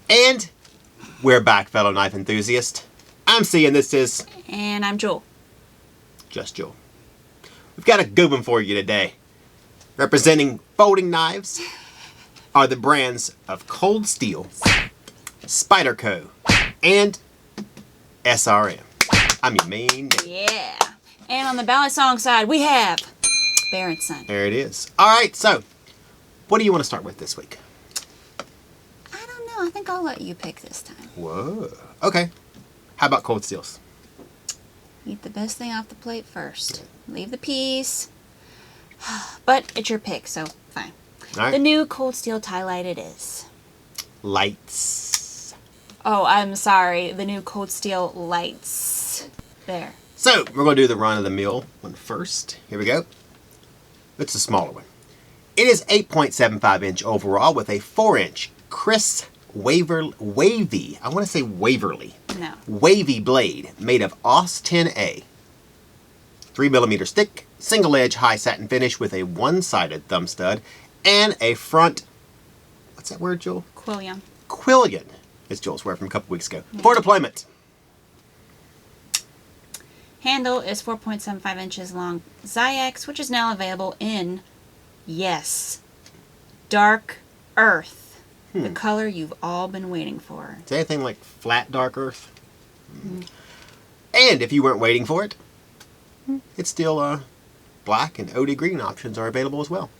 And we're back, fellow knife enthusiasts. I'm Cee, and this is... And I'm Jul. Just Jul. We've got a good one for you today. Representing folding knives are the brands of Cold Steel, Spyderco, and SRM. I mean, main name. Yeah. And on the Balisong side, we have Bear & Son. There it is. All right, so what do you want to start with this week? I don't know. I think I'll let you pick this time. Whoa. Okay. How about Cold Steels? Eat the best thing off the plate first. Leave the peas. But it's your pick, so fine. All right. The new Cold Steel Ti-Lite it is. Lights. Oh, I'm sorry. The new Cold Steel Lights. There. So, we're going to do the run-of-the-mill one first. Here we go. It's a smaller one. It is 8.75 inch overall with a 4-inch Kris wavy. I want to say Waverly. No. Wavy blade made of AUS 10A. 3mm thick, single edge high satin finish with a one-sided thumb stud and a front, what's that word, Jul? Quilliam. Quillion, is Jul's word from a couple weeks ago. For deployment. Handle is 4.75 inches long. Zyx, which is now available in, yes, dark earth. The color you've all been waiting for. Is anything like flat dark earth? And if you weren't waiting for it, it's still black and OD green options are available as well.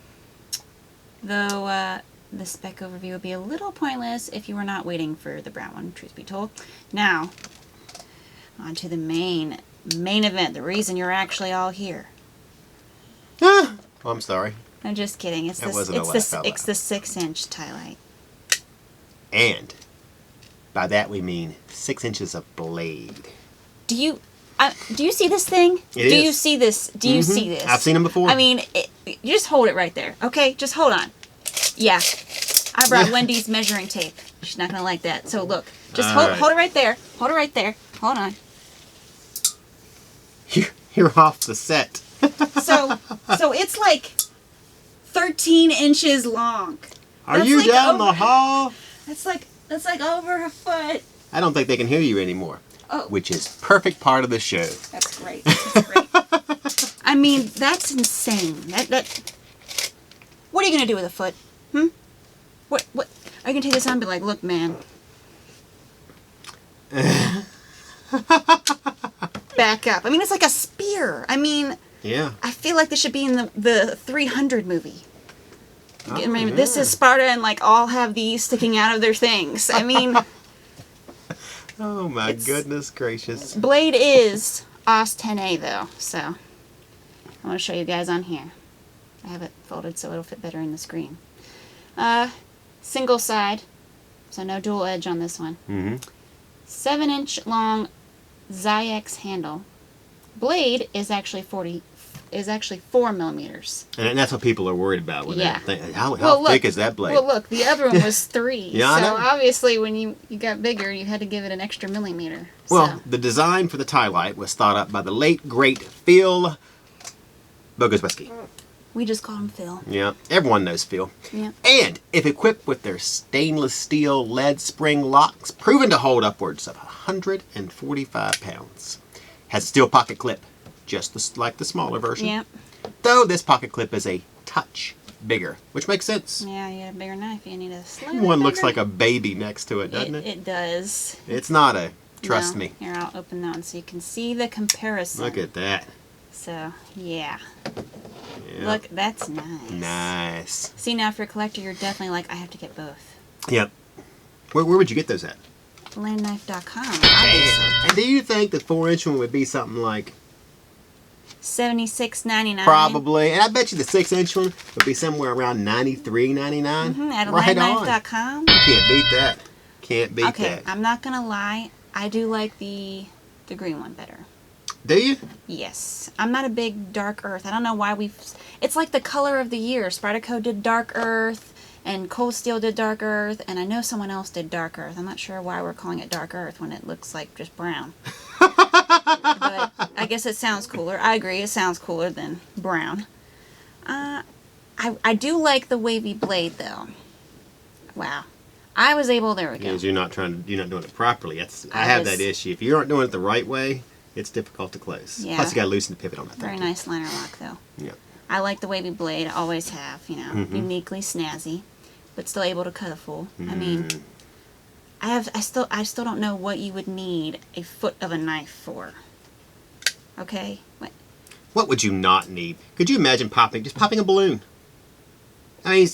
Though the spec overview would be a little pointless if you were not waiting for the brown one, truth be told. Now, on to the main event, the reason you're actually all here. Oh, I'm sorry. I'm just kidding. It's the 6-inch Ti-Lite. And by that we mean 6 inches of blade. Do you see this thing? Do you see this? Do you see this? I've seen them before. I mean, you just hold it right there, okay? Just hold on. Yeah. I brought Wendy's measuring tape. She's not going to like that. So look, just hold it right there. Hold it right there. Hold on. You're off the set. So it's like 13 inches long. Are you like down the hall? That's like over a foot. I don't think they can hear you anymore. Oh. Which is perfect part of the show. That's great. That's great. I mean, that's insane. What are you gonna do with a foot? What are you gonna take this on and be like, look, man. Back up. I mean, it's like a spear. I mean, yeah. I feel like this should be in the 300 movie. Oh, I mean, this is Sparta and like all have these sticking out of their things. I mean, oh my goodness gracious. Blade is AUS 10A though, so I want to show you guys on here. I have it folded so it'll fit better in the screen. Single side, so no dual edge on this one. 7-inch long Zyx handle. Blade is actually 4 millimeters. And that's what people are worried about. When yeah. How look, thick is that blade? Well, look, the other one was 3. Yeah, I know. Obviously when you got bigger, you had to give it an extra millimeter. Well, the design for the Ti-Lite was thought up by the late, great Phil Bogoszewski. We just call him Phil. Yeah, everyone knows Phil. Yeah. And if equipped with their stainless steel lead spring locks, proven to hold upwards of 145 pounds. Has a steel pocket clip, just like the smaller version. Yeah. Though this pocket clip is a touch bigger, which makes sense. Yeah, you got a bigger knife. You need a slightly One bigger. looks like a baby next to it, doesn't it? It does. It's not a, trust me. Here, I'll open that one so you can see the comparison. Look at that. So, yeah. Yep. Look, that's nice. Nice. See, now if you're a collector, you're definitely like, I have to get both. Yep. Where would you get those at? AtlanticKnife.com, And do you think the 4-inch one would be something like $76.99? Probably. And I bet you the 6-inch one would be somewhere around $93.99. At right AtlanticKnife.com. You can't beat that. Can't beat okay, that. I'm not going to lie. I do like the green one better. Do you? Yes. I'm not a big dark earth. I don't know why it's like the color of the year. Spyderco did dark earth, and Cold Steel did dark earth, and I know someone else did dark earth. I'm not sure why we're calling it dark earth when it looks like just brown. But I guess it sounds cooler. I agree, it sounds cooler than brown. I do like the wavy blade, though. Wow. I was able. There we go. Because you're not doing it properly. I have that issue. If you aren't doing it the right way, it's difficult to close. Yeah. Plus, you got to loosen the pivot on that thing. Very nice liner lock, though. Yeah. I like the wavy blade. I always have. Uniquely snazzy, but still able to cut a full. I mean, I still don't know what you would need a foot of a knife for. Okay. What would you not need? Could you imagine popping a balloon? I mean,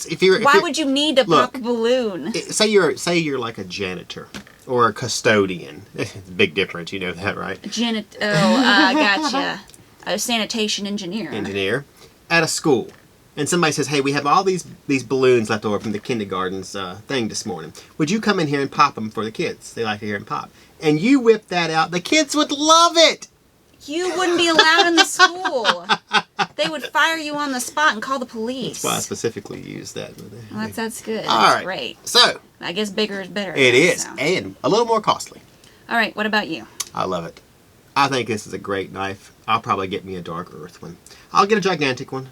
why would you need to pop a balloon? Say you're like a janitor or a custodian. It's a big difference, you know that, right? Gotcha. A sanitation engineer. Engineer at a school, and somebody says, "Hey, we have all these balloons left over from the kindergarten's thing this morning. Would you come in here and pop them for the kids? They like to hear them pop." And you whip that out. The kids would love it. You wouldn't be allowed in the school. They would fire you on the spot and call the police. That's why I specifically used that. Well, that's good. All That's right. great. So I guess bigger is better. It is, and a little more costly. All right, what about you? I love it. I think this is a great knife. I'll probably get me a dark earth one. I'll get a gigantic one.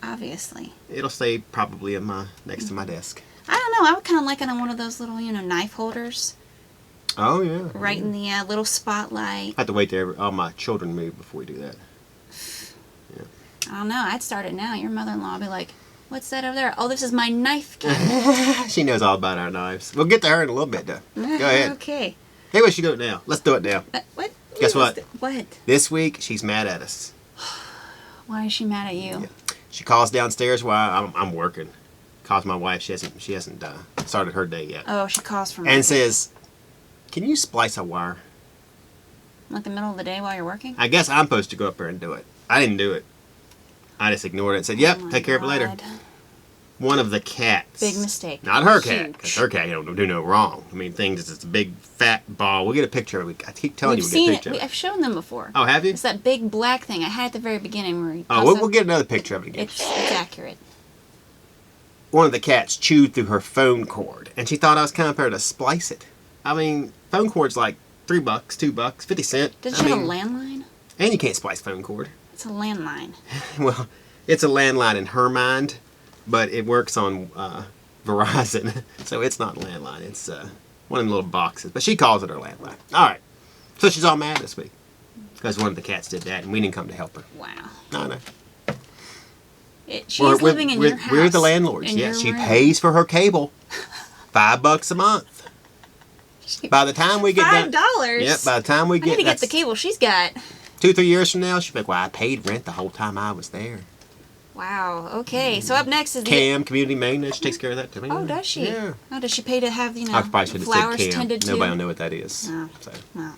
Obviously. It'll stay probably in next to my desk. I don't know. I would kind of like it on one of those little, knife holders. Oh, yeah. Right in the little spotlight. I have to wait till all my children move before we do that. Yeah. I don't know. I'd start it now. Your mother-in-law would be like, what's that over there? Oh, this is my knife kit. She knows all about our knives. We'll get to her in a little bit, though. Go ahead. Okay. Hey, we should do it now. Let's do it now. What? Guess what? What? This week, she's mad at us. Why is she mad at you? Yeah. She calls downstairs while I'm working. Calls my wife. She hasn't started her day yet. Oh, she calls from and says, "Can you splice a wire?" Like the middle of the day while you're working? I guess I'm supposed to go up there and do it. I didn't do it. I just ignored it and said, "Yep, take care of it later." One of the cats. Big mistake. Not her cat. Because her cat don't do no wrong. I mean, things, it's a big fat ball. We'll get a picture of it. I keep telling We've you seen we'll get a picture it. of it. I've shown them before. Oh, have you? It's that big black thing I had at the very beginning where we'll get another picture of it again. It's accurate. One of the cats chewed through her phone cord, and she thought I was coming up there to splice it. I mean, phone cord's like $3, $2, 50 cents. Does she have a landline? And you can't splice phone cord. It's a landline. Well, it's a landline in her mind, but it works on Verizon, so it's not a landline. It's one of them little boxes, but she calls it her landline. All right. So she's all mad this week because one of the cats did that, and we didn't come to help her. Wow. No. She's living in your house. We're the landlords. Yes, she pays for her cable. $5 a month. By the time we get $5? Yep. By the time we I need to get the cable she's got. 2-3 years from now, she'll be like, "Well, I paid rent the whole time I was there." Wow. Okay. So up next is Cam, community maintenance. She takes care of that too. Oh, does she? Yeah. Oh, does she pay to have I probably should have flowers said Cam. tended to? Nobody will know what that is. No. So. Well,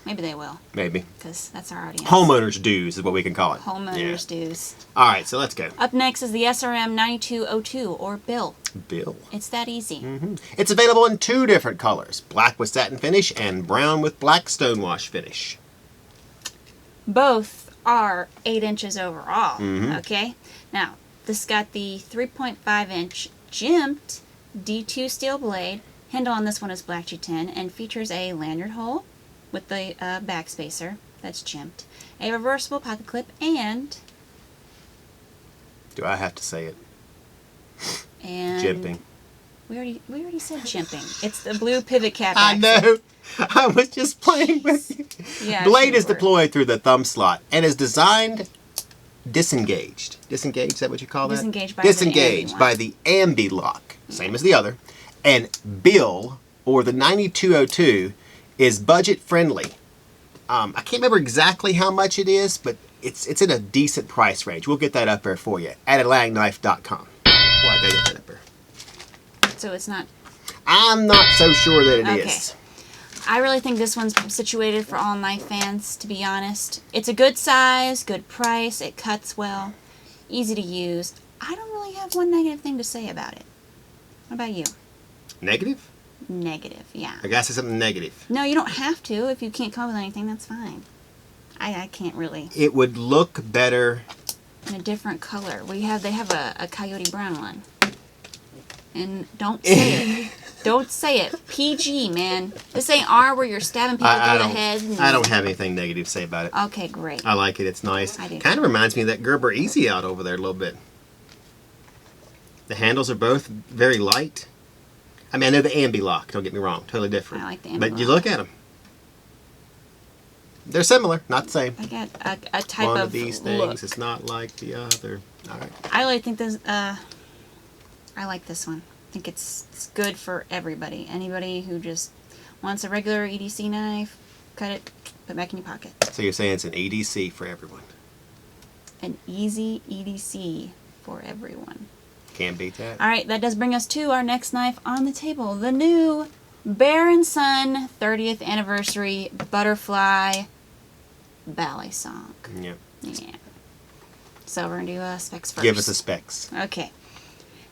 maybe they will. Maybe. Because that's our audience. Homeowners dues is what we can call it. Homeowners dues. All right, so let's go. Up next is the SRM 9202 or Bill. Bill. It's that easy. It's available in 2 different colors: black with satin finish and brown with black stonewash finish. Both are 8 inches overall. Okay. Now, this got the 3.5-inch jimped D2 steel blade. Handle on this one is black G10 and features a lanyard hole with the back spacer that's jimped, a reversible pocket clip, and Do I have to say it? Jimping. We already said jimping. It's the blue pivot cap. I know. I was just playing with you. Yeah, Blade is deployed through the thumb slot and is designed disengaged. Disengaged, is that what you call that? Disengaged by the ambi lock, same as the other. And Bill, or the 9202, is budget friendly. I can't remember exactly how much it is, but it's in a decent price range. We'll get that up there for you at AtlanticKnife.com. Why they get that up there? So it's not. I'm not so sure that it is. I really think this one's situated for all knife fans, to be honest. It's a good size, good price, it cuts well, easy to use. I don't really have one negative thing to say about it. What about you? Negative? Negative, yeah. I gotta say something negative. No, you don't have to. If you can't come up with anything, that's fine. I can't really. It would look better in a different color. They have a coyote brown one. And don't say it. Don't say it. PG, man. This ain't R where you're stabbing people through the head. I don't have anything negative to say about it. Okay, great. I like it. It's nice. I do. Kind of reminds me of that Gerber Easy Out over there a little bit. The handles are both very light. I mean, I know the ambi lock. Don't get me wrong. Totally different. I like the ambi But you lock. look at them. They're similar, not the same. I got a type One of of these things look. is not like the other. All right. I really think this. I like this one. I think it's good for everybody. Anybody who just wants a regular EDC knife, cut it, put it back in your pocket. So you're saying it's an EDC for everyone. An easy EDC for everyone. Can't beat that. All right, that does bring us to our next knife on the table. The new Bear & Son 30th Anniversary Butterfly Balisong. Yep. Yeah. So we're going to do specs first. Give us the specs. Okay.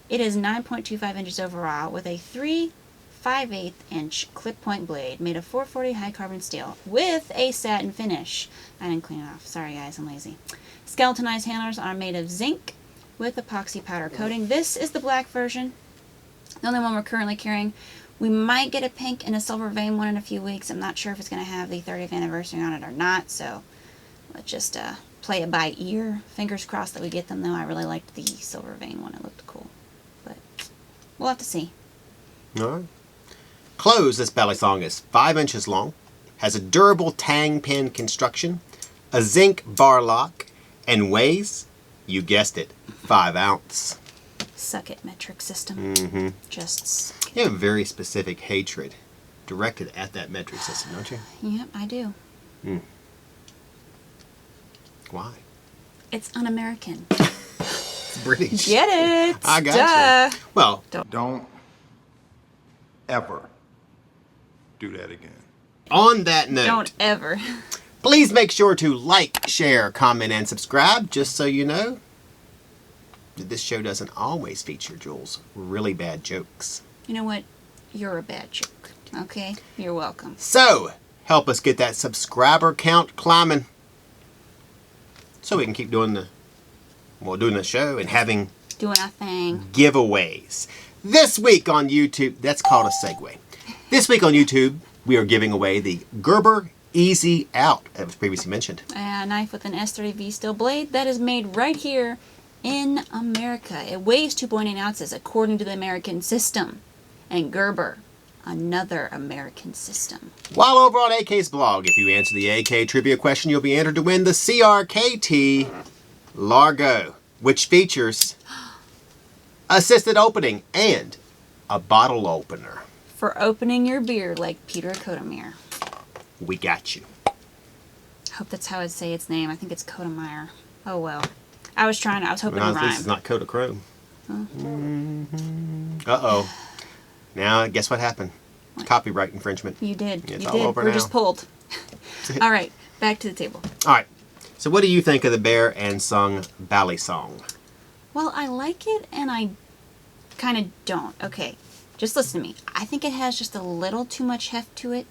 It is 9.25 inches overall with a 3/5/8 inch clip point blade made of 440 high carbon steel with a satin finish. I didn't clean it off. Sorry guys, I'm lazy. Skeletonized handlers are made of zinc with epoxy powder coating. This is the black version. The only one we're currently carrying. We might get a pink and a silver vein one in a few weeks. I'm not sure if it's going to have the 30th anniversary on it or not, so let's just play it by ear. Fingers crossed that we get them, though. I really liked the silver vein one. It looked cool. But we'll have to see. All right. Close, this Balisong is 5 inches long, has a durable tang pin construction, a zinc bar lock, and weighs, you guessed it, 5 ounce. Suck it, metric system. Mm-hmm. Just suck it. You have a very specific hatred directed at that metric system, don't you? Yep, I do. Why? It's un-American. It's British. Get it? I got Duh. you. Well, Don't ever do that again. on that note, Don't ever. please make sure to like, share, comment, and subscribe, just so you know that this show doesn't always feature Jul's really bad jokes. You know what? You're a bad joke. Okay? You're welcome. So, help us get that subscriber count climbing so we can keep doing the show and having Doing our thing. giveaways. This week on YouTube, that's called a segue. This week on YouTube, we are giving away the Gerber Easy Out, that was previously mentioned. A knife with an S30V steel blade that is made right here in America. It weighs 2.8 ounces according to the American system. And Gerber, another American system. While over on AK's blog, if you answer the AK trivia question, you'll be entered to win the CRKT Largo, which features assisted opening and a bottle opener. For opening your beer like Peter Kotemeyer. We got you. I hope that's how I'd say its name. I think it's Kotemeyer. Oh well. I was hoping to This rhyme. is not Kodachrome. Uh-oh. Now, guess what happened? Copyright infringement. You did. It's You all did. over We're now. just pulled. All right. Back to the table. All right. So what do you think of the Bear & Son Balisong? Well, I like it and I kind of don't. Okay. Just listen to me. I think it has just a little too much heft to it.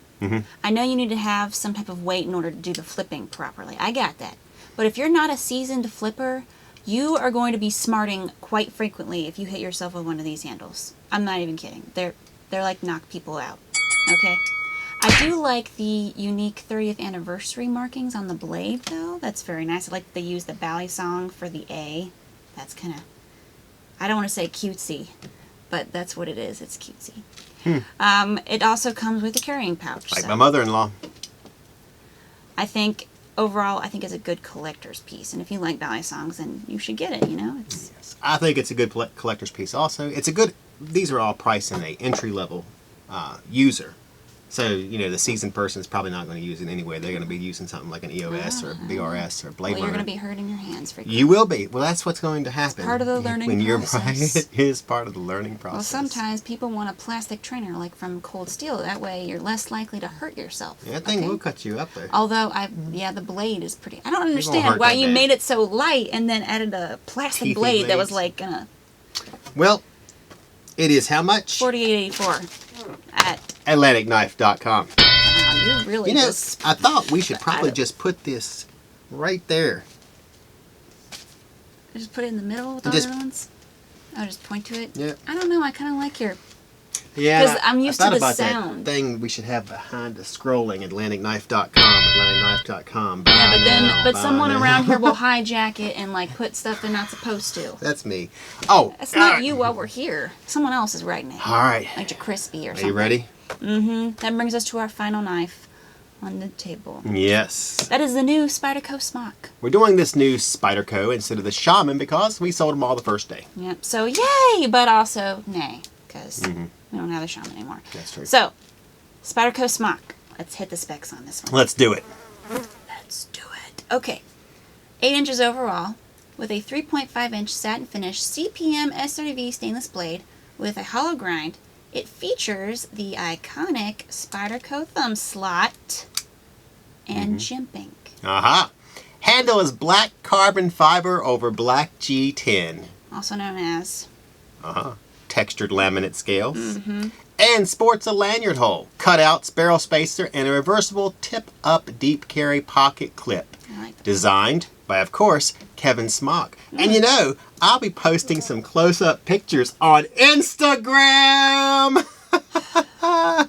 I know you need to have some type of weight in order to do the flipping properly. I got that. But if you're not a seasoned flipper, you are going to be smarting quite frequently if you hit yourself with one of these handles. I'm not even kidding. They're like knock people out. Okay? I do like the unique 30th anniversary markings on the blade though. That's very nice. I like that they use the Balisong for the A. That's kind of, I don't want to say cutesy, but that's what it is. It's cutesy. It also comes with a carrying pouch. Like so my mother-in-law. I think overall, I think it's a good collector's piece. And if you like Balisongs, then you should get it. You know, it's I think it's a good collector's piece also. It's a good, these are all priced in a entry-level user. So, you know, the seasoned person is probably not going to use it anyway. They're going to be using something like an EOS or BRS or Blade well, you're Runner. going to be hurting your hands frequently. You will be. Well, that's what's going to happen. part of the learning when process. It is part of the learning process. Well, sometimes people want a plastic trainer like from Cold Steel. That way, you're less likely to hurt yourself. Yeah, that thing okay? will cut you up there. Although the blade is pretty. I don't hurt understand why that you bad. made it so light and then added a plastic Teethy blade that was blades. like gonna Well, it is how much? $48.84 at. AtlanticKnife.com. Wow, you're really You know, just. I thought we should probably don't- just put this right there. Just put it in the middle with all Just- the other ones. Oh, just point to it. Yeah. I don't know. I kind of like your. Yeah, Because I'm used I to the thought about sound. that thing we should have behind us scrolling, AtlanticKnife.com, AtlanticKnife.com. Yeah, but someone around here will hijack it and like put stuff they're not supposed to. That's me. Oh, That's not you while we're here. Someone else is writing it. All right. Like a crispy or Are something. you ready? Mm-hmm. That brings us to our final knife on the table. Yes. That is the new Spyderco Smock. We're doing this new Spyderco instead of the Shaman because we sold them all the first day. Yep. So yay, but also nay, because we don't have the Shaman anymore. That's true. So, Spyderco Smock. Let's hit the specs on this one. Let's do it. Let's do it. Okay. 8 inches overall, with a 3.5-inch satin finish CPM SRV stainless blade with a hollow grind. It features the iconic Spyderco thumb slot and jimping. Aha. Handle is black carbon fiber over black G10. Also known as... Textured laminate scales. And sports a lanyard hole, cutouts, barrel spacer, and a reversible tip-up deep carry pocket clip. I like that. Designed by, of course, Kevin Smock. And you know, I'll be posting some close-up pictures on Instagram! I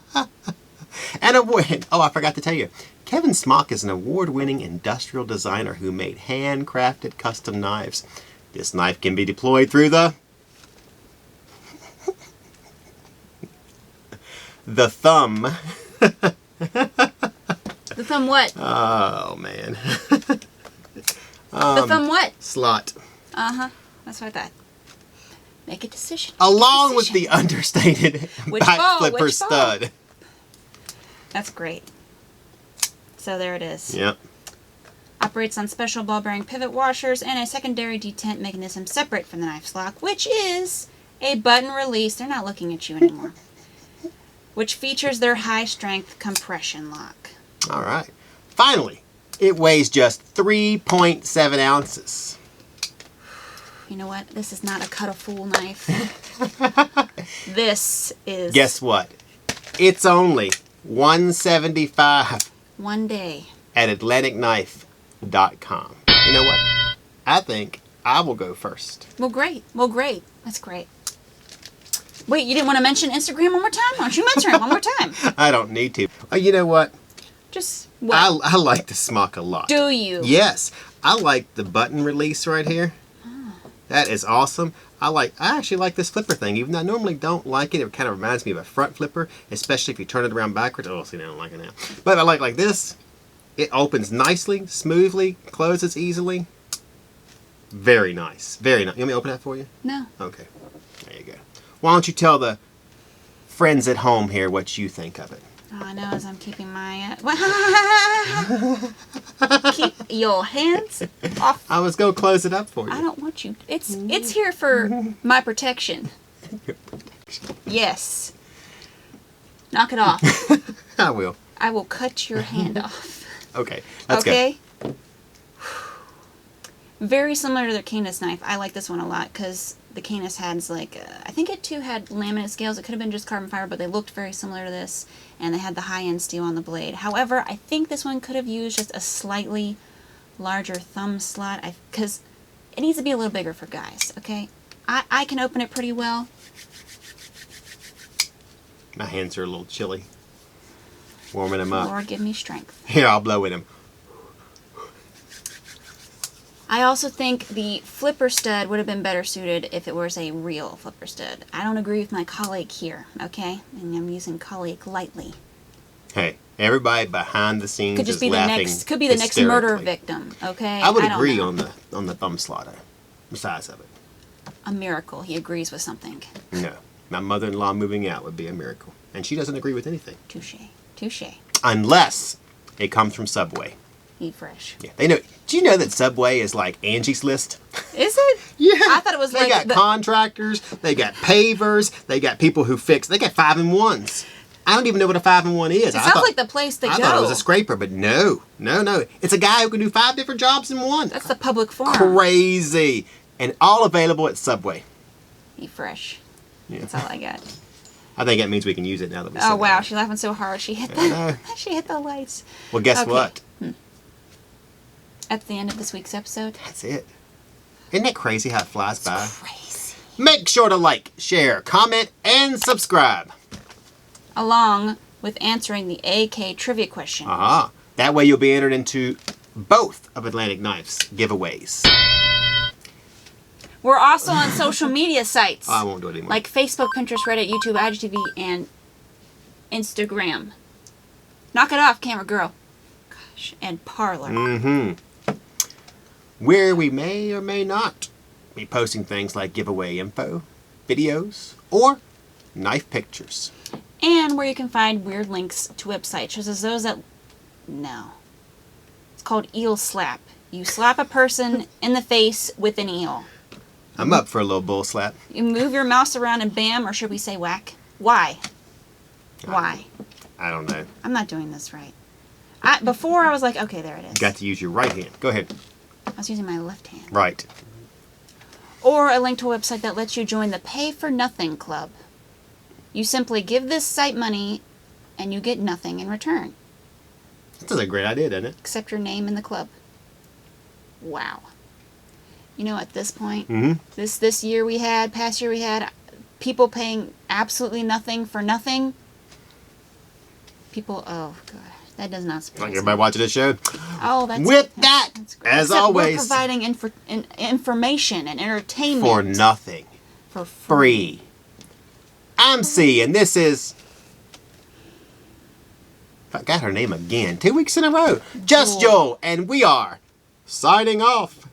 forgot to tell you. Kevin Smock is an award-winning industrial designer who made handcrafted custom knives. This knife can be deployed through the thumb. The thumb what? Oh, man. The thumb what? Slot. Uh-huh. That's what I thought. Make a decision. Along with the understated Which back ball? flipper Which ball? stud. That's great. So there it is. Yep. Operates on special ball bearing pivot washers and a secondary detent mechanism separate from the knife's lock, which is a button release. They're not looking at you anymore. Which features their high strength compression lock. All right. Finally, it weighs just 3.7 ounces. You know what? This is not a cut a fool knife. This is... Guess what? It's only $175 one day. at AtlanticKnife.com. You know what? I think I will go first. Well, great. Well, great. That's great. Wait, you didn't want to mention Instagram one more time? Why don't you mention it one more time? I don't need to. Oh, you know what? Just what? I like the Smock a lot. Do you? Yes. I like the button release right here. That is awesome. I actually like this flipper thing. Even though I normally don't like it, it kind of reminds me of a front flipper, especially if you turn it around backwards. Oh, see, I don't like it now. But I like this. It opens nicely, smoothly, closes easily. Very nice. Very nice. You want me to open that for you? No. Okay. There you go. Why don't you tell the friends at home here what you think of it? All I know is I'm keeping my... Keep your hands off. I was going to close it up for you. I don't want you. It's here for my protection. Yes. Knock it off. I will. I will cut your hand off. Okay. Let's go. Okay? Very similar to their Canis knife. I like this one a lot because the Canis has like, I think it too had laminate scales. It could have been just carbon fiber, but they looked very similar to this. And they had the high-end steel on the blade. However, I think this one could have used just a slightly larger thumb slot. Because it needs to be a little bigger for guys, okay? I can open it pretty well. My hands are a little chilly. Warming them up. Lord, give me strength. Here, I'll blow in them. I also think the flipper stud would have been better suited if it was a real flipper stud. I don't agree with my colleague here, okay? And I'm using colleague lightly. Hey, everybody behind the scenes Could just is be the laughing next. Could be the next murder hysterically. victim, okay? I would don't agree know. on the thumb slot, the size of it. A miracle. He agrees with something. No, my mother-in-law moving out would be a miracle, and she doesn't agree with anything Touche. Touche. unless it comes from Subway. Eat fresh. Yeah, they know. Do you know that Subway is like Angie's List? Is it? Yeah. I thought it was they like got contractors, they got pavers, they got people who fix. They got 5-in-1s. I don't even know what a 5-in-1 is. It sounds like the place to I go. thought it was a scraper, but no. It's a guy who can do 5 different jobs in one. That's the public forum. Crazy. And all available at Subway. Eat fresh. Yeah. That's all I got. I think that means we can use it now that we Oh said wow, that. she's laughing so hard she hit I know. the she hit the lights. Well, guess Okay. what? At the end of this week's episode. That's it. Isn't that crazy how it flies by? Crazy. Make sure to like, share, comment, and subscribe. Along with answering the AK trivia question. That way you'll be entered into both of Atlantic Knife's giveaways. We're also on social media sites. I won't do it anymore. Like Facebook, Pinterest, Reddit, YouTube, IGTV, and Instagram. Knock it off, camera girl. Gosh, and Parler. Where we may or may not be posting things like giveaway info, videos, or knife pictures. And where you can find weird links to websites, such as those that... No. It's called eel slap. You slap a person in the face with an eel. I'm up for a little bull slap. You move your mouse around and bam, or should we say whack? Why? Why? I don't know. I'm not doing this right. Before I was like, okay, there it is. You got to use your right hand. Go ahead. I was using my left hand. Right. Or a link to a website that lets you join the Pay for Nothing Club. You simply give this site money and you get nothing in return. This is a great idea, doesn't it? Except your name in the club. Wow. You know, at this point, this year we had, past year we had, people paying absolutely nothing for nothing. People, oh god, that does not surprise Like me. everybody watching this show. Oh, that's With that, that's great. as Except always, we're providing information and entertainment for nothing. for Free. I'm Cee, and this is... I got her name again. 2 weeks in a row. Just Jul, and we are signing off.